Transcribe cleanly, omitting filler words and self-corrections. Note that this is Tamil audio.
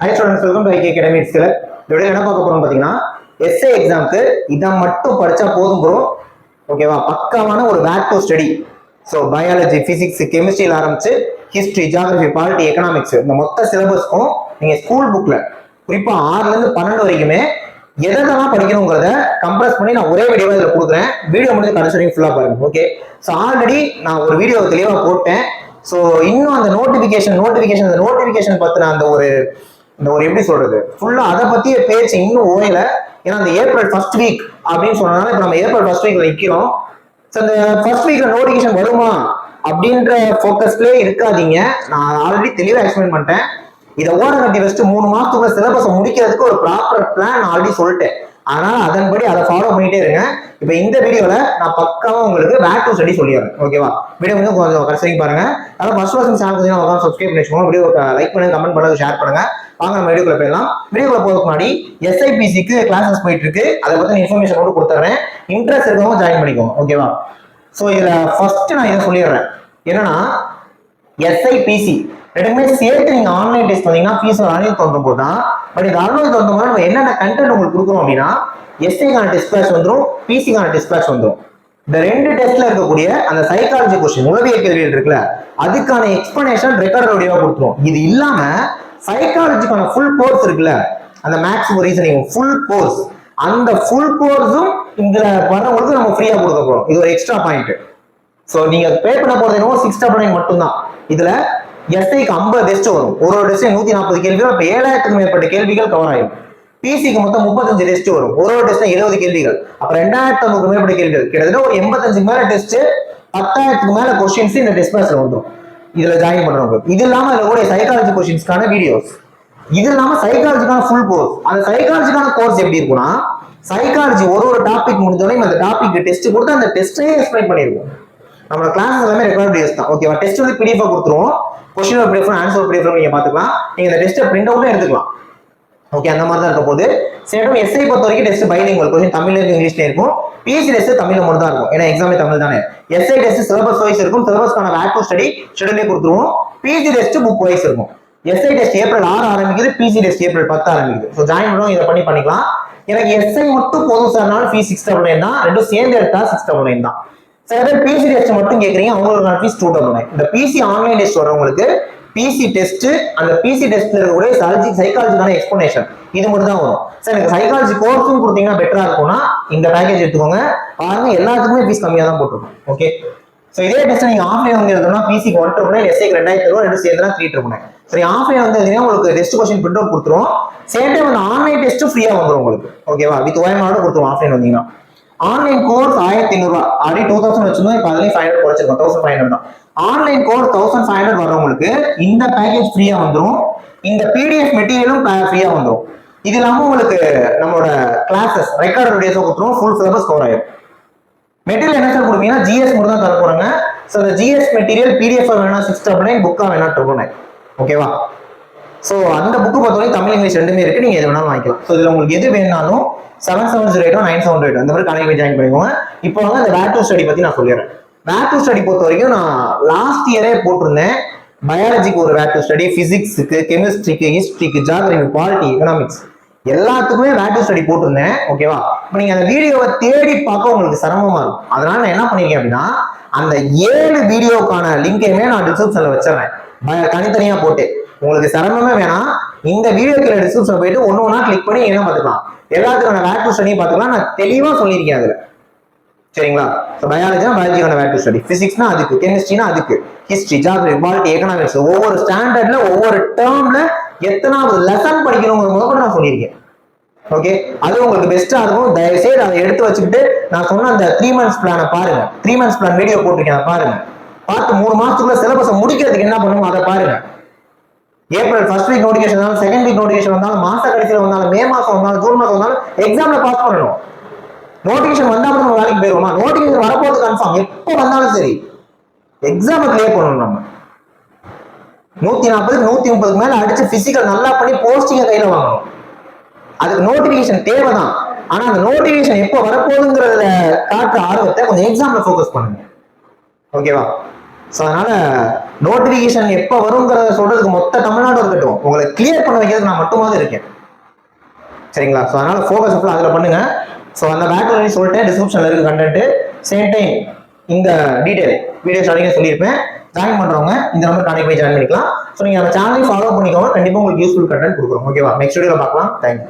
High students, welcome to IK academy. இதோட என்ன பார்க்க போறோம் பார்த்தீங்கன்னா, எஸ்ஏ எக்ஸாம்க்கு இதை மட்டும் படிச்சா போதும் ப்ரோ. ஓகேவா? பக்காவான ஒரு back to study. So biology, physics, கெமிஸ்ட்ரியில் ஆரம்பிச்சு ஹிஸ்ட்ரி, ஜியாகிரபி, பாலிட்டி, எக்கனாமிக்ஸ் இந்த மொத்த சிலபஸ்க்கும் நீங்க ஸ்கூல் புக்ல குறிப்பா 6ல இருந்து 12 வரைக்குமே எதெல்லாம் படிக்கணுங்கிறத கம்ப்ரஸ் பண்ணி நான் ஒரே வீடியோவை இதில் கொடுக்குறேன். வீடியோ முடிஞ்சு கடைசி வரைக்கும் ஃபுல்லாக பாருங்க. ஓகே, ஸோ ஆல்ரெடி நான் ஒரு வீடியோ தெளிவாக போட்டேன். ஸோ இன்னும் அந்த நோட்டிபிகேஷன் பத்தின அந்த ஒரு எப்படி சொல்றது, ஃபுல்லா அதை பத்திய பேச்சு இன்னும் ஓயல. ஏன்னா அந்த ஏப்ரல் ஃபர்ஸ்ட் வீக் அப்படின்னு சொன்னதுனால இப்ப நம்ம ஏப்ரல் ஃபர்ஸ்ட் வீக்ல நிக்கிறோம். ஸோ அந்த ஃபர்ஸ்ட் வீக்ல நோட்டிபிகேஷன் வருமா அப்படின்ற ஃபோக்கஸ்லேயே இருக்காதீங்க. நான் ஆல்ரெடி தெளிவாக எக்ஸ்பிளைன் பண்ணிட்டேன். இதை ஓட கட்டி வச்சுட்டு 3 மாசத்துக்குள்ள சிலபஸை முடிக்கிறதுக்கு ஒரு ப்ராப்பர் பிளான் நான் ஆல்ரெடி சொல்லிட்டேன். அதனால அதன்படி அதை ஃபாலோ பண்ணிட்டே இருங்க. இப்ப இந்த வீடியோல நான் பக்காவா உங்களுக்கு பேக் டு ஸ்டடி சொல்லிடுறேன். ஓகேவா? வீடியோ வந்து கொஞ்சம் கடைசி பாருங்க. அதாவது ஃபர்ஸ்ட் பர்சன் சேனல் கொஞ்சம் சப்ஸ்கிரைப் பண்ணி வச்சுக்கோங்க. வீடியோ லைக் பண்ணுங்க, கமெண்ட் பண்ணுங்க, ஷேர் பண்ணுங்க. வாங்க நம்ம வீடியோக்குள்ள போயிடலாம். வீடியோக்குள்ள போறதுக்கு முன்னாடி எஸ்ஐபிசிக்கு கிளாஸஸ் போயிட்டு இருக்கு. அதை பத்தி இன்ஃபர்மேஷன் மட்டும் கொடுத்துறேன். இன்ட்ரெஸ்ட் இருக்கவங்க ஜாயின் பண்ணிக்கோங்க. ஓகேவா? ஸோ இதுல ஃபர்ஸ்ட் நான் இதை சொல்லிடுறேன். என்னன்னா எஸ்ஐபிசி ரெண்டுமே சேர்த்து நீங்க ஆன்லைன் டெஸ்ட் வந்தீங்கன்னா ஃபீஸ் 690 போது தான். பட் இது 690 போது நம்ம என்னென்ன கண்டென்ட் உங்களுக்கு கொடுக்குறோம் அப்படின்னா, எஸ்ஐக்கான டெஸ்ட் பேட்ச் வந்துடும், பிசிக்கான டெஸ்ட் பேட்ச் வந்துடும். இந்த 2 டெஸ்ட்ல இருக்கக்கூடிய அந்த சைக்காலஜி கொஸ்டின், உளவியல் கேள்விகள் இருக்குல்ல, அதுக்கான எக்ஸ்பிளனேஷன் ரெக்கார்டர் வீடியோவா கொடுத்துரும். இது இல்லாம சைக்காலஜிக்கான ஃபுல் கோர்ஸ் இருக்குல்ல, அந்த மேக்ஸ் ரீசனிங் ஃபுல் கோர்ஸ், அந்த ஃபுல் கோர்ஸும் இந்த வரவங்களுக்கு நம்ம ஃப்ரீயா கொடுக்க போறோம். இது ஒரு எக்ஸ்ட்ரா பாயிண்ட். ஸோ நீங்க பே பண்ண போறது என்னவோ 699 மட்டும்தான். இதுல எஸ்ஐக்கு 50 டெஸ்ட் வரும். ஒரு டெஸ்ட் 140 கேள்விகள். இப்போ 7000க்கும் மேற்பட்ட கேள்விகள் கவர் ஆகும். பிசிக்கு மொத்தம் 35 டெஸ்ட் வரும். ஒரு டெஸ்ட் 70 கேள்விகள். அப்ப 2500 மேற்பட்ட கேள்விகள், கிட்டத்தட்ட ஒரு 85 மேல டெஸ்ட், 10,000க்கு மேல கொஸ்டின்ஸ் இந்த டெஸ்ட் பேட்ச்ல வந்துடும். இதுல ஜாயின் பண்றவங்க இது இல்லாம இதுல கூட சைக்காலஜி கொஸ்டின்ஸ்க்கான வீடியோஸ், இது இல்லாம சைக்காலஜிக்கான ஃபுல் கோர்ஸ். அந்த சைக்காலஜிக்கான கோர்ஸ் எப்படி இருக்கும்னா, சைக்காலஜி ஒரு டாபிக் முடிஞ்சோடனே அந்த டாபிக் டெஸ்ட் கொடுத்து அந்த டெஸ்டே எக்ஸ்பிளைன் பண்ணிருக்கோம். நம்ம கிளாஸ் எல்லாமே ரெக்கார்ட் வீடியோஸ் தான். ஓகேவா? டெஸ்ட் வந்து பிடிஎஃப் கொடுத்துருவோம். கொஸ்டின் பிடிஎஃப், ஆன்சர் பிடிஎஃப் நீங்க பாத்துக்கலாம். நீங்க இந்த டெஸ்ட்டை பிரிண்ட் அவுட்டும் எடுத்துக்கலாம். ஓகே, அந்த மாதிரி தான் இருக்க போது. சேட்டும் எஸ்ஐ பொறுத்த வரைக்கும் டெஸ்ட் பைலிங்குவல், கொஸ்டின் தமிழ்ல இருக்கும், இங்கிலீஷ்ல இருக்கும். பிஎஸ்சி டெஸ்ட் தமிழ்ல மட்டும் தான் இருக்கும். ஏன்னா எக்ஸாமே தமிழ் தானே. எஸ்ஐ டெஸ்ட் சிலபஸ் வைஸ் இருக்கும். சிலபஸ்க்கான பேக் டு ஸ்டடி ஷெட்யூலே கொடுத்துருவோம். பிஜி டெஸ்ட் புக் வைஸ் இருக்கும். எஸ்ஐ டெஸ்ட் ஏப்ரல் 6 ஆரம்பிக்குது, பிஜி டெஸ்ட் ஏப்ரல் 10 ஆரம்பிக்குது. ஸோ ஜாயின் பண்ணுவோம், இதை பண்ணிக்கலாம். எனக்கு எஸ்ஐ மட்டும் போதும் சார்னாலும் ஃபீஸ் 699 தான். ரெண்டும் சேர்ந்து எடுத்தா 699 தான். சில பேர் பிசி டெஸ்ட் மட்டும் கேட்குறீங்க, அவங்களுக்கு ஃபீஸ் 299. இந்த பிசி ஆன்லைன் டெஸ்ட் வரவங்களுக்கு பிசி டெஸ்ட், அந்த பிசி டெஸ்ட்ல இருக்கக்கூடிய சைக்காலஜிக்கான எக்ஸ்பிளனேஷன் இது மட்டும் தான் வரும். சார் எனக்கு சைக்காலஜி கோர்ஸும் கொடுத்தீங்கன்னா பெட்டரா இருக்கும்னா இந்த பேக்கேஜ் எடுத்துக்கோங்க. பாருங்க, எல்லாத்துக்குமே ஃபீஸ் கம்மியா தான் போட்டுருக்கும். ஓகே, ஸோ இதே டெஸ்ட் நீங்க ஆஃப்லைன் வந்து எழுதணும்னா பிசிக்கு 199, எஸ்ஐக்கு 2000 ரூபாய், ரெண்டு சேர்ந்து 399. சரி, ஆஃப்லைன் வந்து எழுதினா உங்களுக்கு டெஸ்ட் கொஸ்டின் பிரிண்ட் அவுட் கொடுத்துருவோம். சேம் டைம் அந்த ஆன்லைன் டெஸ்ட் ஃப்ரீயா வந்துடும் உங்களுக்கு. ஓகேவா? வித் ஓஎம்ஆரோட கொடுத்துருவோம் ஆஃப்லைன் வந்தீங்கன்னா. ஆன்லைன் கோர்ஸ் 1500 ரூபாய், ஆல்ரெடி 2000 வச்சிருந்தோம். இப்போ அதுலயும் 500 குறைச்சிருக்கோம், 1500 தான். ஆன்லைன் கோர்ஸ் 1500 வர்றவங்களுக்கு இந்த பேக்கேஜ் ஃப்ரீயா வந்துடும். இந்த பிடிஎஃப் மெட்டீரியலும் ஃப்ரீயா வந்துடும். இது இல்லாம உங்களுக்கு நம்மளோட கிளாஸஸ் ரெக்கார்ட் வீடியோஸ் கொடுத்துரும். ஃபுல் சிலபஸ் கவர் ஆயிடும். மெட்டீரியல் என்ன சார் கொடுப்பீங்கன்னா ஜிஎஸ் மட்டும் தான் தர போறாங்க. ஸோ அந்த ஜிஎஸ் மெட்டீரியல் பிடிஎஃப் வேணா 699, புக்கா வேணா 999. ஓகேவா? ஸோ அந்த புக்கு பொறுத்தவரை தமிழ் இங்கிலீஷ் ரெண்டுமே இருக்கு. நீங்க எது வேணாலும் வாங்கிக்கலாம். ஸோ இதுல உங்களுக்கு எது வேணாலும் 7708 978 அந்த மாதிரி கணக்கு ஜாயின் பண்ணிக்கோங்க. இப்போ வந்து அந்த பேக் டு ஸ்டடி பத்தி நான் சொல்லிடுறேன். பேக் டு ஸ்டடி பொறுத்த வரைக்கும் நான் லாஸ்ட் இயரே போட்டிருந்தேன். பயாலஜிக்கு ஒரு பேக் டு ஸ்டடி, பிசிக்ஸுக்கு, கெமிஸ்ட்ரிக்கு, ஹிஸ்ட்ரிக்கு, ஜியாகிரபி, பாலிட்டி, எக்கனாமிக்ஸ் எல்லாத்துக்குமே பேக் டு ஸ்டடி போட்டிருந்தேன். ஓகேவா? இப்போ நீங்க அந்த வீடியோவை தேடி பார்க்க உங்களுக்கு சிரமமா இருக்கும். அதனால நான் என்ன பண்ணிருக்கேன் அப்படின்னா, அந்த 7 வீடியோக்கான லிங்கையுமே நான் டிஸ்கிரிப்ஷன்ல வச்சிடறேன், தனித்தனியா போட்டு. உங்களுக்கு சிரமமே வேணாம். இந்த வீடியோக்கு டிஸ்கிரிப்ஷன் போயிட்டு ஒண்ணு கிளிக் பண்ணி என்ன பார்த்துக்கலாம், எல்லாத்துக்கான பேக் டு ஸ்டடி பார்த்துக்கலாம். நான் தெளிவா சொல்லியிருக்கேன் அதுல. சரிங்களா? பயாலஜினா பயாலஜிக்கான பேக் டு ஸ்டடி, பிசிக்ஸ்னா அதுக்கு, கெமிஸ்ட்ரினா அதுக்கு, ஹிஸ்ட்ரி, ஜியாகிரபி, பாலிட்டி, எக்கனாமிக்ஸ் ஒவ்வொரு ஸ்டாண்டர்ட்ல ஒவ்வொரு டேர்ம்ல எத்தனாவது லெசன் படிக்கணுங்கிற முதல்ல நான் சொல்லியிருக்கேன். ஓகே, அது உங்களுக்கு பெஸ்டா இருக்கும். தயவுசெய்து அதை எடுத்து வச்சுக்கிட்டு நான் சொன்ன அந்த 3 months பிளானை பாருங்க. 3 months பிளான் வீடியோ போட்டிருக்கேன், பாருங்க. பார்த்து 3 மாசத்துக்குள்ள சிலபஸை முடிக்கிறதுக்கு என்ன பண்ணுவோம் அதை பாருங்க. ஏப்ரல் ஃபர்ஸ்ட் வீக் நோட்டிஃபிகேஷன் வந்தாலும், செகண்ட் வீக் நோட்டிஃபிகேஷன் வந்தாலும், மாச கடைசியில் வந்தாலும், மே மாசம் வந்தாலும், ஜூன் மாசம் வந்தாலும் எக்ஸாம்ல பாஸ் பண்ணணும். நோட்டிஃபிகேஷன் வந்தா மட்டும் நம்ம வேலைக்கு போயிருவோமா? நோட்டிஃபிகேஷன் வரப்போது கன்ஃபார்ம். எப்போ வந்தாலும் சரி எக்ஸாமை கிளியர் பண்ணணும். நம்ம 140 130 மேல அடிச்சு பிசிக்கல் நல்லா பண்ணி போஸ்டிங்க கையில வாங்கணும். அதுக்கு நோட்டிஃபிகேஷன் தேவைதான். ஆனா அந்த நோட்டிஃபிகேஷன் எப்போ வரப்போகுதுங்கிறத காட்டுற ஆர்வத்தை கொஞ்சம் எக்ஸாம்ல ஃபோக்கஸ் பண்ணுங்க. ஓகேவா? ஸோ அதனால நோட்டிஃபிகேஷன் எப்போ வருங்கிறத சொல்றதுக்கு மொத்த தமிழ்நாடு இருக்கட்டும். உங்களுக்கு கிளியர் பண்ண வைக்கிறது நான் மட்டுமாவது இருக்கேன். சரிங்களா? ஸோ அதனால ஃபோக்கஸ் ஃபுல்லாக அதில் பண்ணுங்க. ஸோ அந்த பேக் சொல்லிட்டேன், டிஸ்கிரிப்ஷனில் இருக்கு கண்டென்ட். சேம் டைம் இந்த டீடைல் வீடியோ ஸ்டார்டிங்கே சொல்லியிருப்பேன். ஜாயின் பண்றவங்க இந்த நம்பர் நாளைக்கு போய் ஜாயின் பண்ணிக்கலாம். ஸோ நீங்க நம்ம சேனலையும் ஃபாலோ பண்ணிக்கோங்க. கண்டிப்பாக உங்களுக்கு யூஸ்ஃபுல் கண்டென்ட் கொடுக்குறோம். ஓகேவா? நெக்ஸ்ட் வீடியோவில் பார்க்கலாம். தேங்க்யூ.